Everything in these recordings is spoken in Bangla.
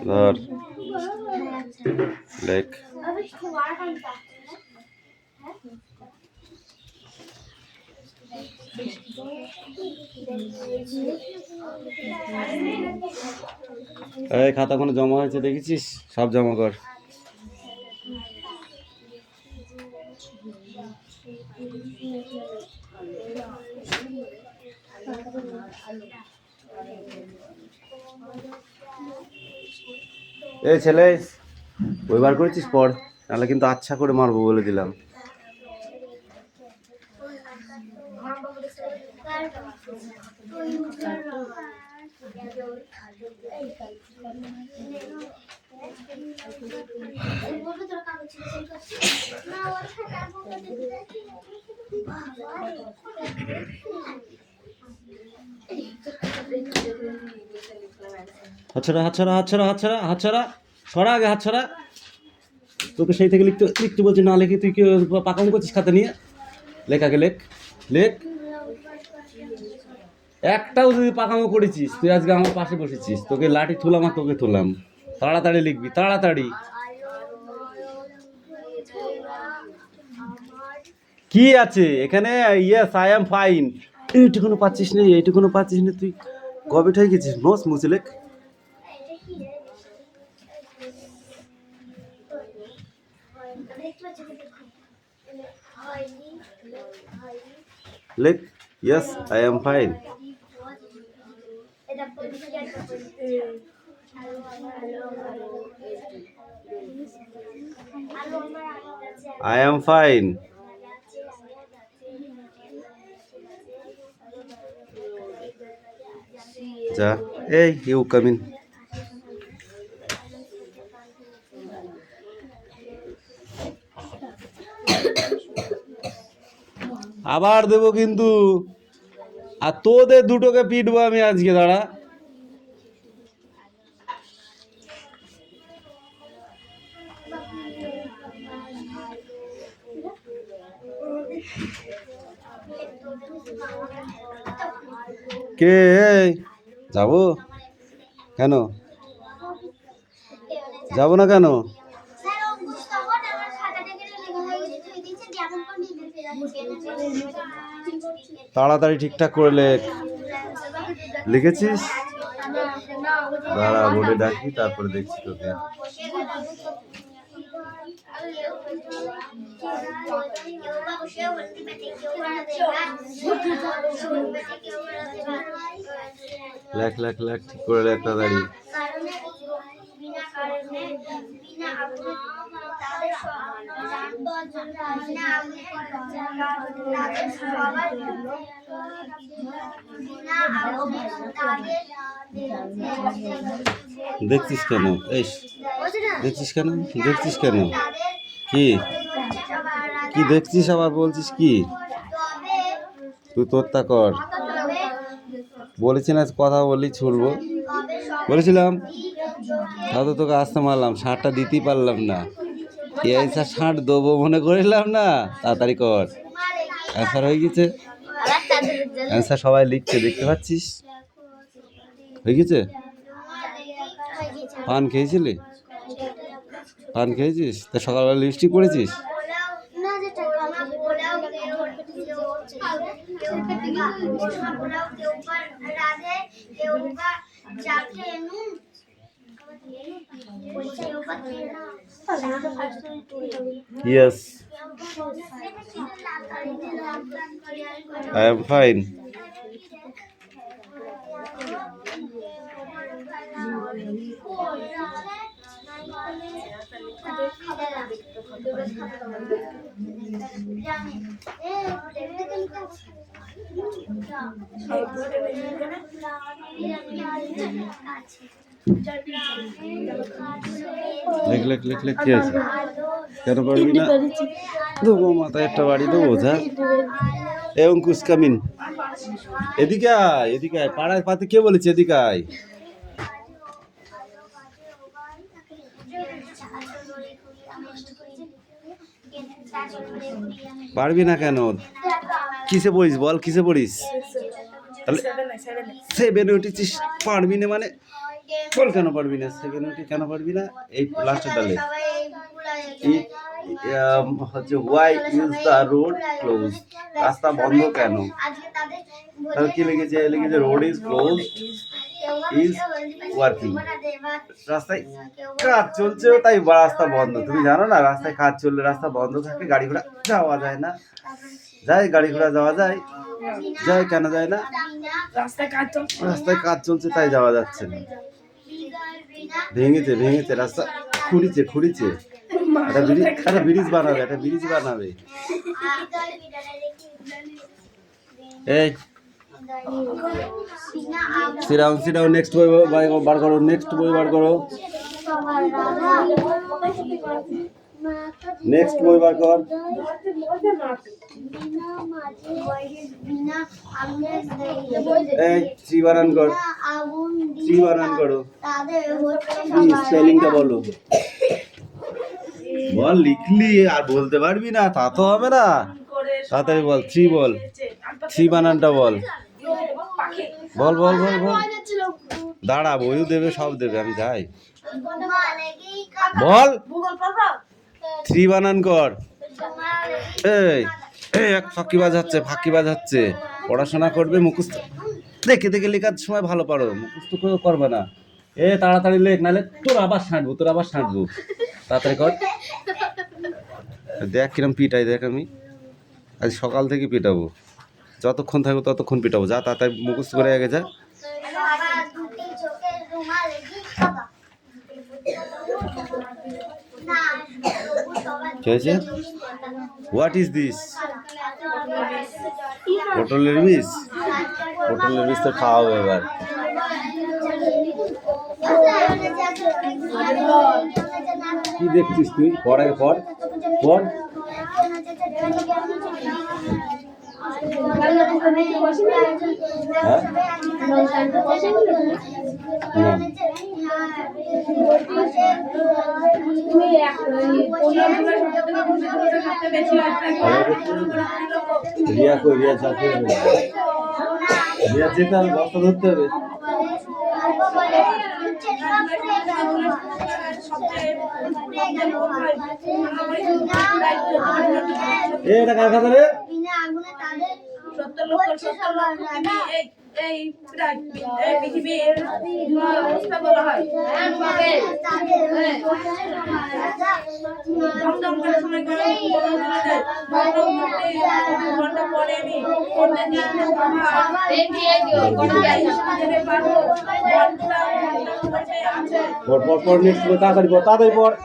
ধর লেখ। এই খাতা কোনো জমা হয়েছে দেখেছিস? সব জমা কর। এই ছেলে বই বার করেছিস পড়, নাহলে কিন্তু আচ্ছা করে মারবো বলে দিলাম। হাত ছড়া হাত ছড়া হাত ছড়া হাত ছড়া হাত ছড়া সরা আগে হাত ছড়া। তোকে সেই থেকে লিখতে লিখতে বলছি, না লিখে তুই কি পাকাম করছিস খাতা নিয়ে? লেখ আগে লেখ লেখ। একটাও যদি পাকামো করেছিস তুই আজকে আমার পাশে বসেছিস, তোকে লাঠি তুলাম আর তোকে তুলাম। তাড়াতাড়ি লিখবি তাড়াতাড়ি। কি আছে এখানে? Yes I am fine. এইটুকুনো পাচ্ছিস না, এইটুকুনো পাচ্ছিস না, তুই গবেট হয়ে গেছিস। নোস মুছে লেখ। লেখ yes I am fine. I am fine. Ja, hey, you come in. আবার দেবো কিন্তু, আর তোদের দুটোকে পিটবো আমি আজকে। দাঁড়া, কে যাবো কেন? যাবো না কেন? তাড়াতাড়ি ঠিকঠাক করে লেখ। লিখেছিস? দাঁড়া বোর্ডে ডাকি, তারপরে দেখছি তোকে। লেখ লেখ লেখ, ঠিক করে লেখ তাড়াতাড়ি। দেখছিস কেন? এই দেখছিস কেন? দেখছিস কেন? কি কি দেখছিস? আবার বলছিস কি? তুই তোরটা কর। বলেছি না কথা বললি ছুলবো? বলেছিলাম, তাহলে তোকে আসতে মারলাম, ষাঁড়টা দিতেই পারলাম না। এই ষাঁড় দেবো মনে করিলাম না। তাড়াতাড়ি কর। অ্যান্সার হয়ে গেছে। অ্যান্সার সবাই লিখছে, দেখতে পাচ্ছিস? হয়ে গেছে। পান খেয়েছিলি? পান খেয়েছিস? তা সকালবেলা lipstick পরেছিস? Yes, I am fine. লেখ লেখ লেখ লেখ। কি আছে? কেন পারবি না? দেবো মাথায় একটা বাড়ি দেবো। যা এ অঙ্কুশ কামিন, এদিকে আয়, এদিকে আয়। পাড়ায় পাতে কে বলেছে এদিকে আয়? পারবি না কেন? কিসে পড়িস বল, কিসে পড়িস? তাহলে 7 উঠেছিস পারবি না মানে বল কেন পারবি না? 7 উঠে কেন পারবি না? এই লাস্টের ডালে হচ্ছে why is the road close, রাস্তা বন্ধ কেন? তাহলে কি লিখেছে? লিখেছে road is close is working, রাস্তায় কাজ চলছে তাই রাস্তা বন্ধ। তুমি জানো না রাস্তায় কাজ চললে রাস্তা বন্ধ থাকে, গাড়ি ঘোড়া যাওয়া যায় না। যায় গাড়ি ঘোড়া যাওয়া যায়? যায় কেন যায় না? রাস্তায় কাজ চলছে তাই যাওয়া যাচ্ছে না। ভেঙেছে রাস্তা, খুঁড়িছে একটা ব্রিজ বানাবে। এই sit down, নেক্সট বই বার করো, নেক্সট বই বার কর। এই ট্রি বানান করো। স্পেলিংটা বলো। বল, লিখলি আর বলতে পারবি না তা তো হবে না। তাড়াতাড়ি বল, ট্রি বানানটা বল। বল দাঁড়া, বইও দেবে, সব দেবে, আমি যাই। বল, ট্রি বানান কর। এই এক ফাঁকিবাজ হচ্ছে। পড়াশোনা করবে, মুখস্থ দেখে লেখার সময় ভালো পারো, মুখস্থ করবে না। তাড়াতাড়ি লেখ, নাহলে তোর আবার ছাঁটবো। তাড়াতাড়ি কর। দেখ কিরম পিটাই, দেখ আমি আজ সকাল থেকে পিটাবো, যতক্ষণ থাকবো ততক্ষণ পিটাবো। যা তাড়াতাড়ি মুখস্থ করে আগে যা। What is this? পটলের বীজ তো খাওয়া হবে এবার। কি দেখছিস তুই? পড় আগে, পড়। রিয়া যেতে হবে, বস্তা ধরতে হবে। এটা কার খাতা রে? পৃথিবীর অবস্থা বলা হয়। তাড়াতাড়ি পড়।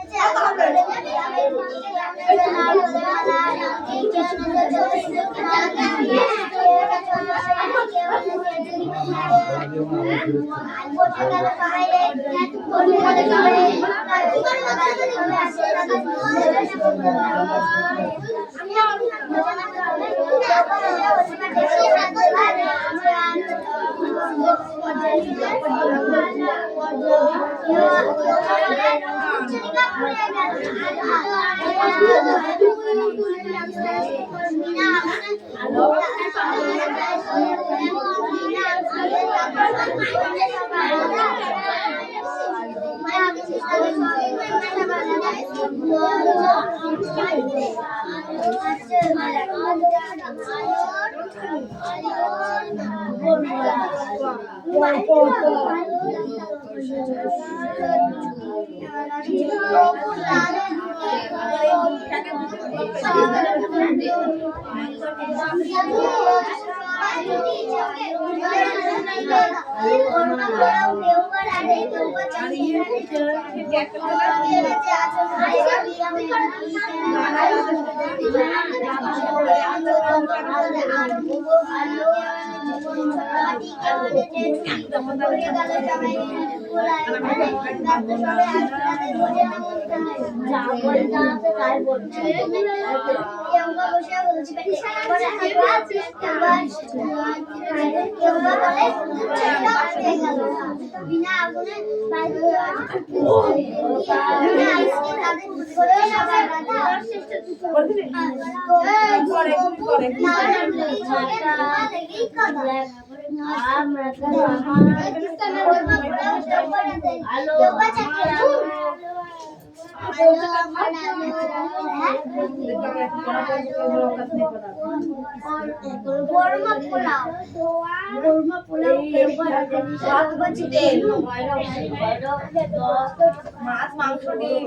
মাছ মাংস ডিম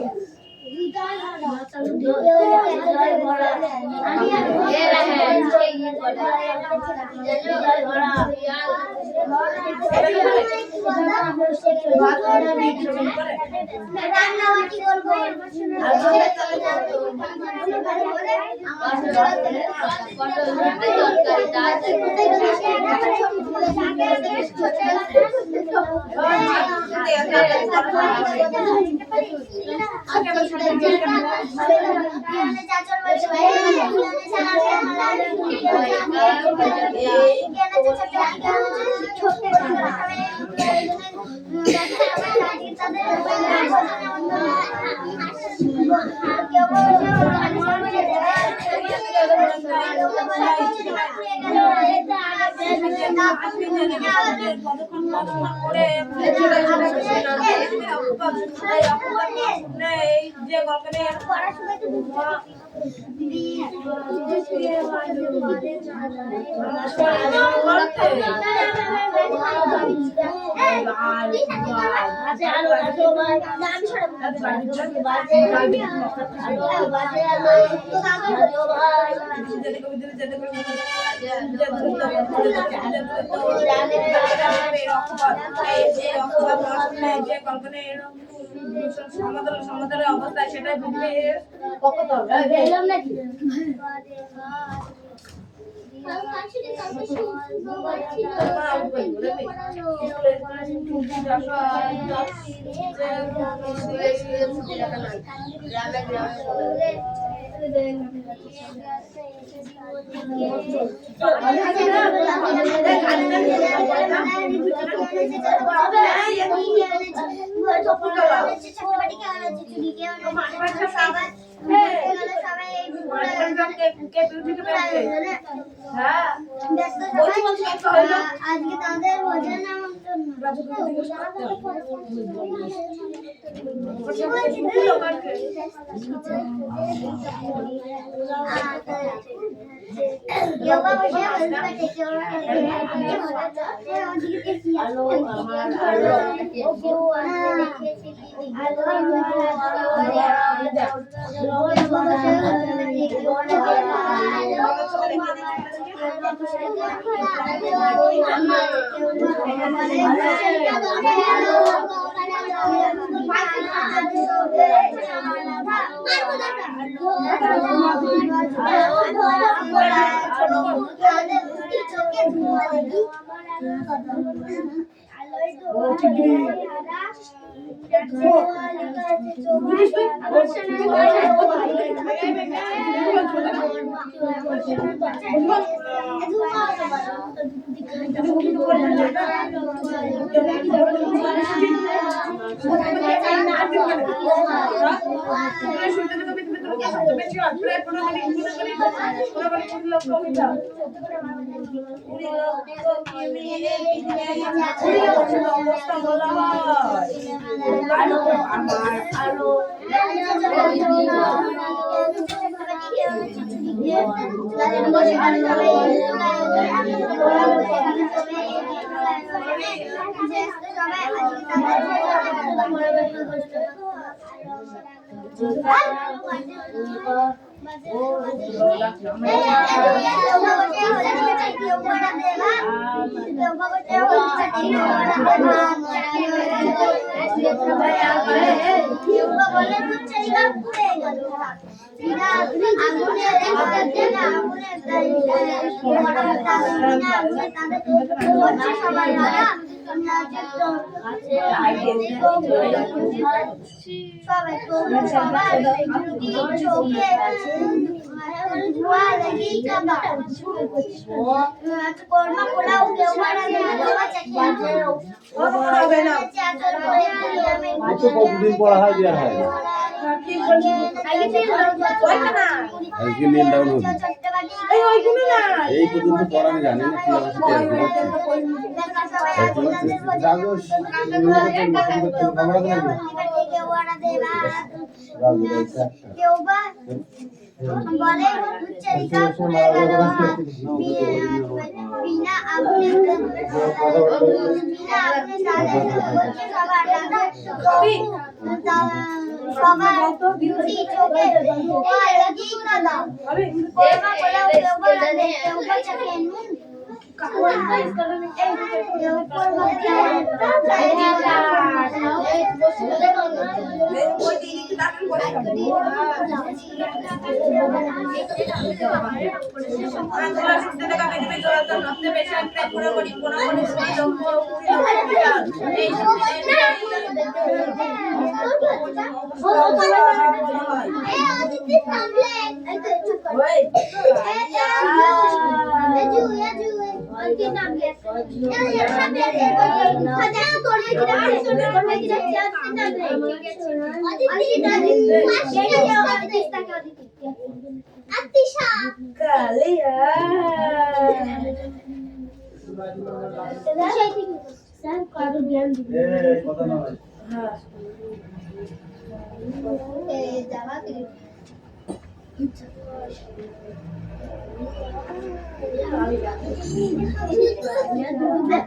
সমাধানের অবস্থায় সেটাই বুঝলে কত নাকি আজকে তাদের ভোজন কতদিন পড়া হয় বিয়ার হয় আজকে নীল ডাউন হবে। এই পর্যন্ত পড়া আমি জানি না কি বলে উচ্চারিকা পুড়ে গেল বিনা আগুনে সবার বিউটি চোখে লাগি কাদা দেবা বলে দেবা দেবা চাকে নুন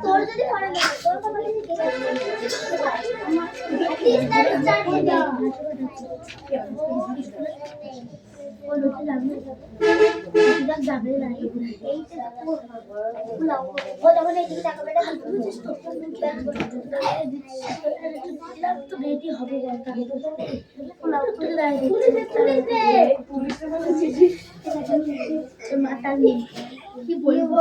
তোর যদি পড়া না তোর কপালে থেকে মাতা কি বলবো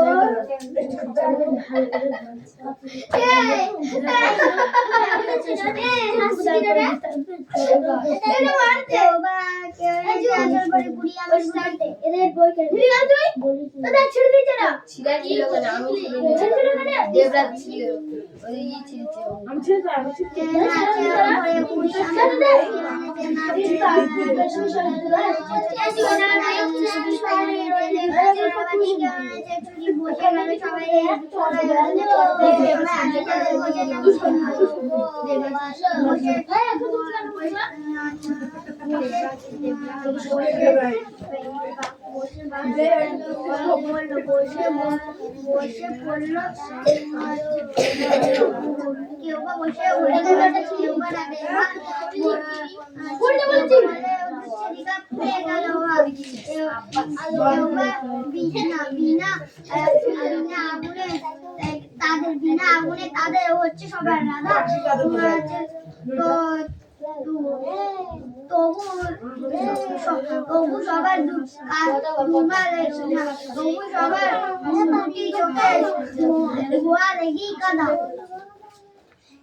তাদের বিনা আগুনে তাদের হচ্ছে সবার রাধা তবু সবার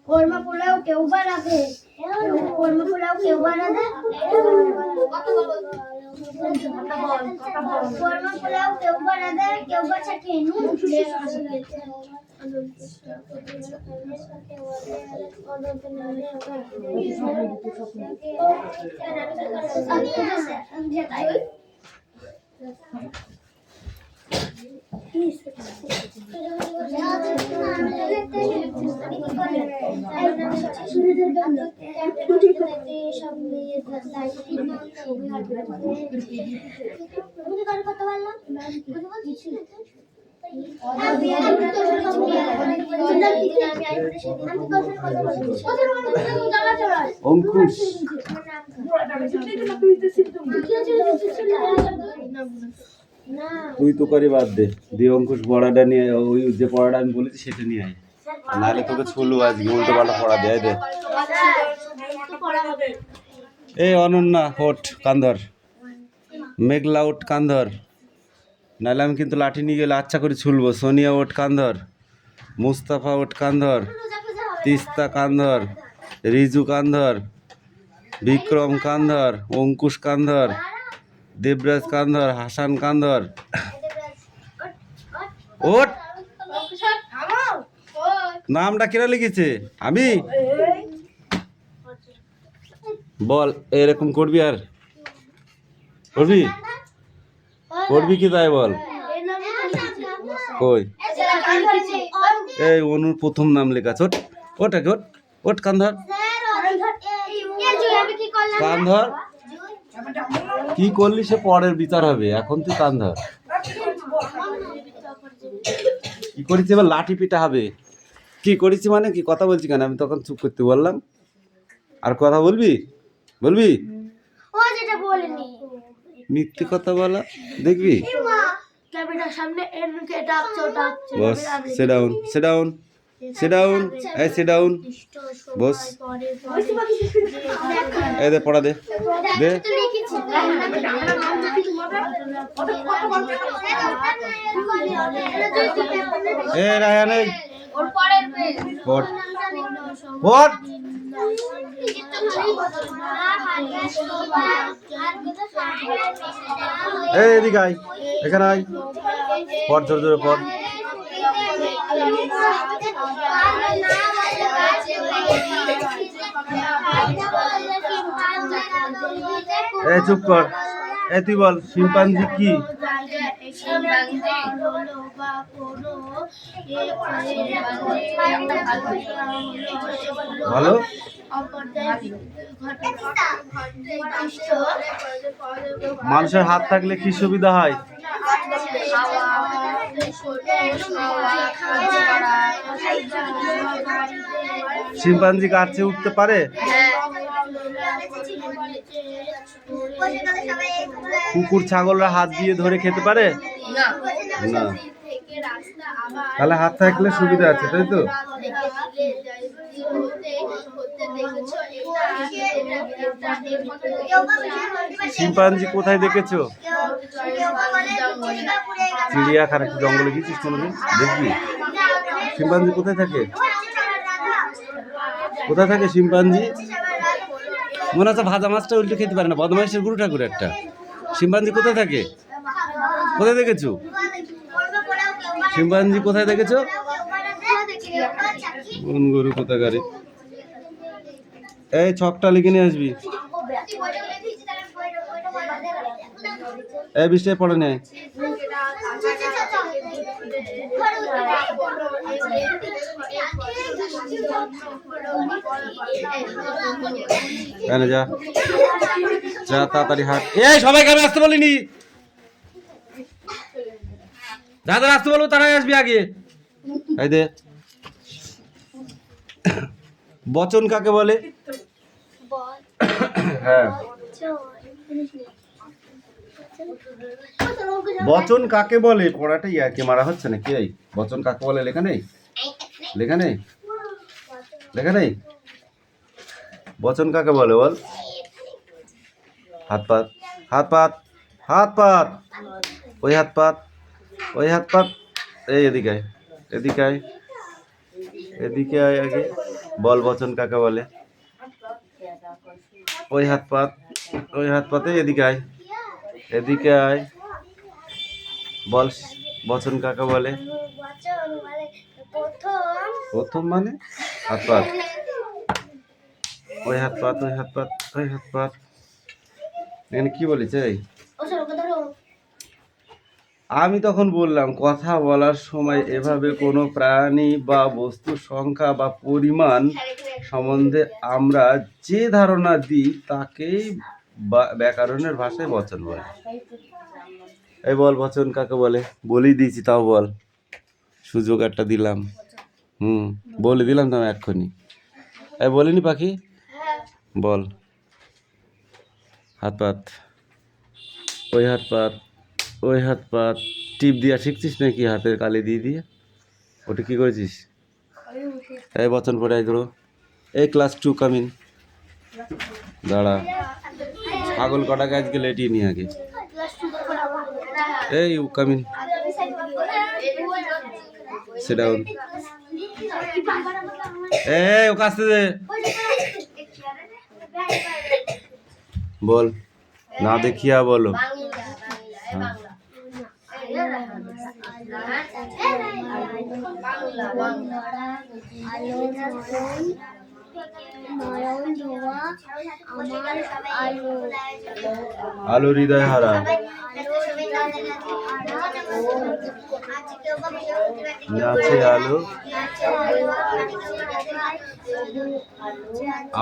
কর্মা পোলাও কেউ বা রাখে কর্মা পোলাও কেউ বা রাখে কর্মা পোলাও কেউ বা রাখে কেউ বা চাকে নুন অঙ্কুশ তুই তো করে বাদ দে দিয়ে অঙ্কুশ পড়াটা নিয়ে ওই যে পড়াটা আমি বলেছি সেটা নিয়ে আয় নাহলে তোকে ছুলু আজকে উল্টো পাল্টা পড়া দেয় দে এই অনন্যা ওঠ কান্ধর মেঘলা ওঠ কান্ধর নাহলে আমি কিন্তু লাঠি নিয়ে গেলে আচ্ছা করে ছুলবো সোনিয়া ওঠ কান্ধর মুস্তাফা ওঠ কান্ধর তিস্তা কান্ধর রিজু কান্ধর বিক্রম কান্ধর অঙ্কুশ কান্ধর দেবরাজ কান্ধর হাসান কান্ধর ওঠ নামটা কেনা লিখেছে আমি বল এরকম করবি আর করবি করবি কি তাই বল কই এই অনুর প্রথম নাম লেখা আছে। ওট আগে ওট ওট কান ধর কান ধর কি করলি সে পরের বিচার হবে, এখন তুই কান ধর। কি করেছি এবার লাঠি পিটা হবে। কি করেছি মানে কি কথা বলছি কেন, আমি তখন চুপ করতে বললাম। আর কথা বলবি বলবি ও যেটা বলিনি মিথ্যে কথা বলা দেখবি। ক্যামেরার সামনে এনকে ডাকছো ডাকছো বস সে ডাউন সে ডাউন সে ডাউন এই সে ডাউন বস এই দে পড়া দে দে এ রায়ান এই ওর পরের পেজ পড় পড় এই এদিকে আয় এখানে আয় পড় জোরে জোরে পড়। এই চুপ কর, এই তুই বল শিম্পাঞ্জি কি? ভালো মানুষের হাত থাকলে কি সুবিধা হয়? শিম্পাঞ্জি গাছে উঠতে পারে? কুকুর ছাগলরা হাত দিয়ে ধরে খেতে পারে না? তাহলে হাত থাকলে সুবিধা আছে তাই তো। শিম্পাঞ্জি কোথায় দেখেছো? চিড়িয়াখানা কি জঙ্গলে গেছিস কোনোদিন? দেখবি শিম্পাঞ্জি কোথায় থাকে? কোথায় থাকে শিম্পাঞ্জি? মনে হচ্ছে ভাজা মাছটা উল্টে খেতে পারে না, বদমাইশের গুরু ঠাকুর একটা। শিম্পাঞ্জি কোথায় থাকে? কোথায় দেখেছো শিম্পাঞ্জি? কোথায় দেখেছো? কোন গরু কোথাকারে? এই ছকটা লিখে নিয়ে আসবি। এই বিষয়ে পড়ে নেয় যা যা তাড়াতাড়ি হাট। এই সবাইকে আমি আসতে বলিনি, যাদের আসতে বলবো তারাই আসবি আগে। এই দে বচন কাকে বলে? হ্যাঁ বচন কাকে বলে? পড়াটা ইয়াকে মারা হচ্ছে নাকি? এই বচন কাকে বলে লেখা নেই? লেখা নেই? লেখা নেই? বচন কাকে বলে বল? হাত পাত হাত পাত হাত পাত ওই হাত পাত ওই হাত পাত। এই এদিকে আয় এদিকে আয় এদিকে আয় আগে বল বচন কাকে বলে? ওই হাত পাত ওই হাত পাতে এদিকে আয় এদিকে আয় বল বচন কাকে বলে? প্রথম মানে হাত পাত ওই হাত পাত ওই হাত পাত ওই হাত পাত। এখানে কি বলেছে? আমি তখন বললাম কথা বলার সময় এভাবে কোনো প্রাণী বা বস্তুর সংখ্যা বা পরিমাণ সম্বন্ধে আমরা যে ধারণা দিই তাকেই ব্যাকরণের ভাষায় বচন বলে। এই বল বচন কাকে বলে? বলেই দিয়েছি তাও বল, সুযোগ একটা দিলাম। বলে দিলাম তো এক্ষুনি। এই বলিনি পাখি? বল হাত পাত ওই হাত পাত ওই হাত পাত। টিপ দিয়া শিখছিস নাকি হাতের কালি দিয়ে দিয়ে? ওটা কি করেছিস? এই বচন পড়ে আই ধরো। এই ক্লাস 2 কামিন দাঁড়া ছাগল কটা গাছ গেলে এটি নিয়ে আগে। এই কামিন সিট ডাউন। এই ওকে আসতে দে। বল না দেখিয়া বলো। নয়ন ধোয়া আমার আলো আলো হৃদয় হারা নাচে আলো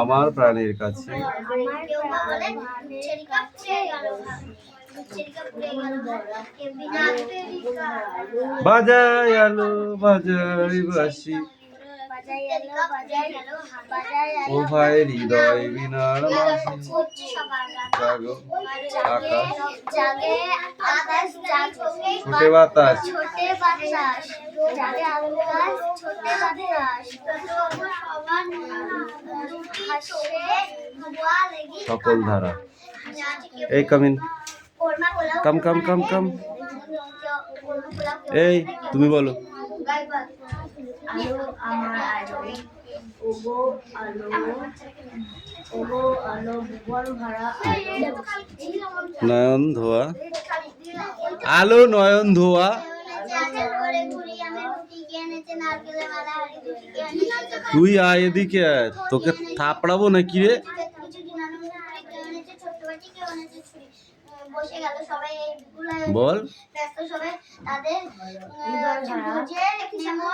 আমার প্রাণের কাছে বাজায় আলো বাজায় বাঁশি ও ভাই হৃদয় বিনার মাঝি জাগো আকাশ ছোটে বাতাস সকল ধারা এই কামিন কাম কাম কাম কাম এই তুমি বলো আলো আমার আলো ওগো আলো ওগো আলো ভুবন ভরা নয়ন ধোয়া আলো নয়ন ধোয়া তুই আয় এদিকে আয়, তোকে থাপড়াবো না কি রে বল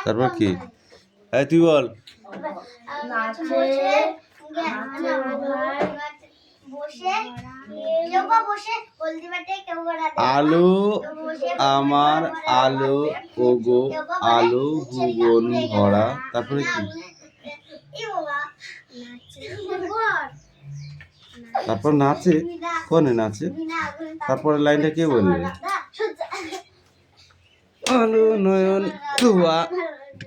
তারপর কি এই তুই বল আলো আমার আলো ওগো আলো ভুবন ভরা তারপরে কি তারপর নাচে কোনে নাচে তারপরে লাইনটা কে বলবে আলো নয়ন ধোয়া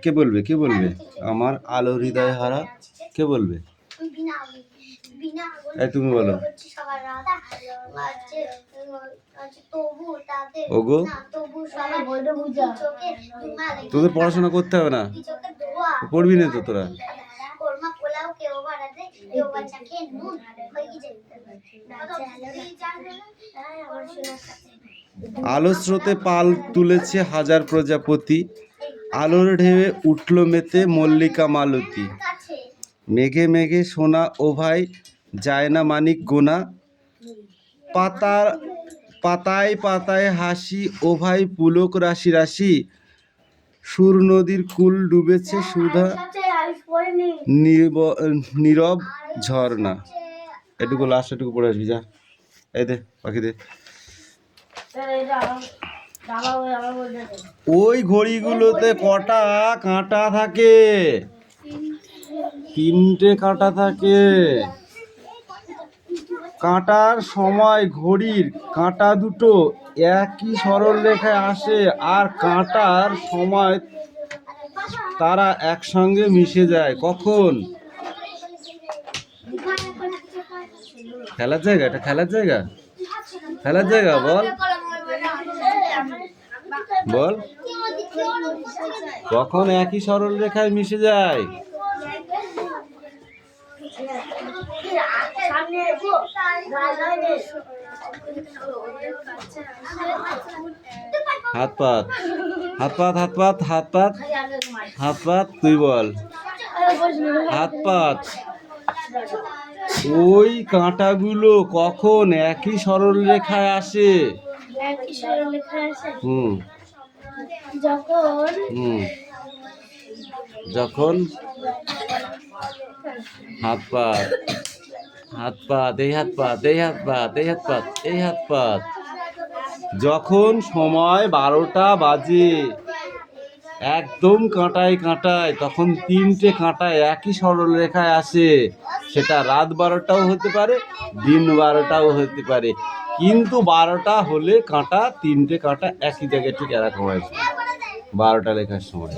কে বলবে কে বলবে আমার আলো হৃদয় হারা কে বলবে এই তুমি বলো ওগো তোদের পড়াশোনা করতে হবে না পড়বি না তো তোরা আলো স্রোতে পাল তুলেছে হাজার প্রজাপতি আলোর ঢেউয়ে উঠল মেতে মল্লিকা মালতী মেঘে মেঘে সোনা ও ভাই যায় না মানিক গোনা পাতার পাতায় পাতায় হাসি ও ভাই পুলক রাশি রাশি সুর নদীর কুল ডুবেছে সুধা নীরব ঝর্ণা এটুকু লাস্ট এটুকু পড়ে আসবি যা এই দে পাখি দে ওই ঘড়িগুলোতে কটা কাঁটা থাকে তিনটে কাঁটা থাকে কাঁটার সময় ঘড়ির কাঁটা দুটো একই সরল রেখায় আসে আর কাঁটার সময় তারা একসঙ্গে মিশে যায় কখন খেলার জায়গা এটা খেলার জায়গা খেলার জায়গা বল বল কখন একই সরল রেখায় মিশে যায় হাত পাত হাত পাত হাত পাত হাত পাত হাত পাত তুই বল হাত পাত ওই কাঁটাগুলো কখন একই সরল রেখায় আসে যখন হাত পাত হাত পাত এই হাত পাত এই হাত পাত এই হাত পাত এই হাত পাত যখন সময় 12টা বাজে একদম কাঁটায় কাঁটায় তখন তিনটে কাঁটা একই সরল রেখায় আসে সেটা রাত 12টাও হতে পারে দিন 12টাও হতে পারে কিন্তু 12টা হলে কাঁটা তিনটে কাঁটা একই জায়গায় ঠিক এরকম আছে 12টা লেখার সময়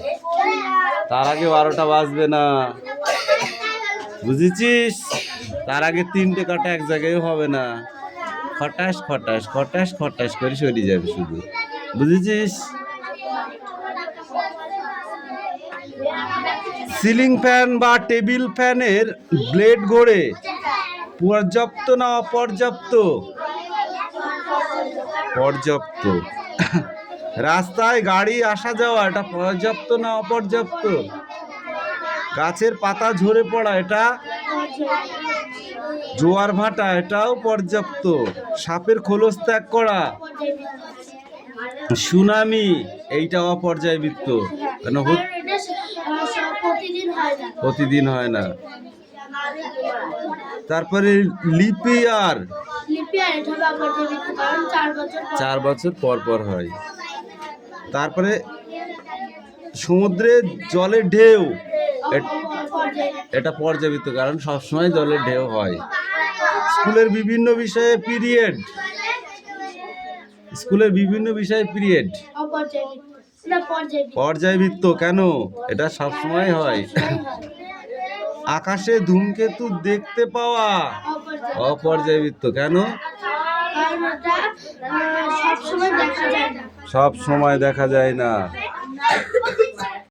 তার আগে 12টা বাজবে না বুঝেছিস তার আগে তিনটে কাঁটা এক জায়গায় হবে না খটাস খটাস খটাস খটাস করে সরে যাবে শুধু বুঝেছিস সিলিং ফ্যান বা টেবিল ফ্যানের ব্লেড ঘোরে পর্যাপ্ত না অপর্যাপ্ত পর্যাপ্ত রাস্তায় গাড়ি আসা যাওয়া এটা পর্যাপ্ত না অপর্যাপ্ত গাছের পাতা ঝরে পড়া এটা জোয়ার ভাটা, এটাও পর্যাপ্ত। সাপের খোলস ত্যাগ করা, সুনামি, এইটা অপর্যায়বৃত্ত। কেন প্রতিদিন হয় না। তারপরে লিপিয়ার 4 বছর পর পর হয়। তারপরে সমুদ্রের জলের ঢেউ, এটা পর্যাবৃত্ত, কারণ সবসময় জলের ঢেউ হয়। স্কুলের বিভিন্ন বিষয়ে পিরিয়ড, পর্যায়বৃত্ত, কেন? এটা সবসময় হয়। আকাশে ধূমকেতু দেখতে পাওয়া অপর্যায়বৃত্ত, কেন? সব সময় দেখা যায় না।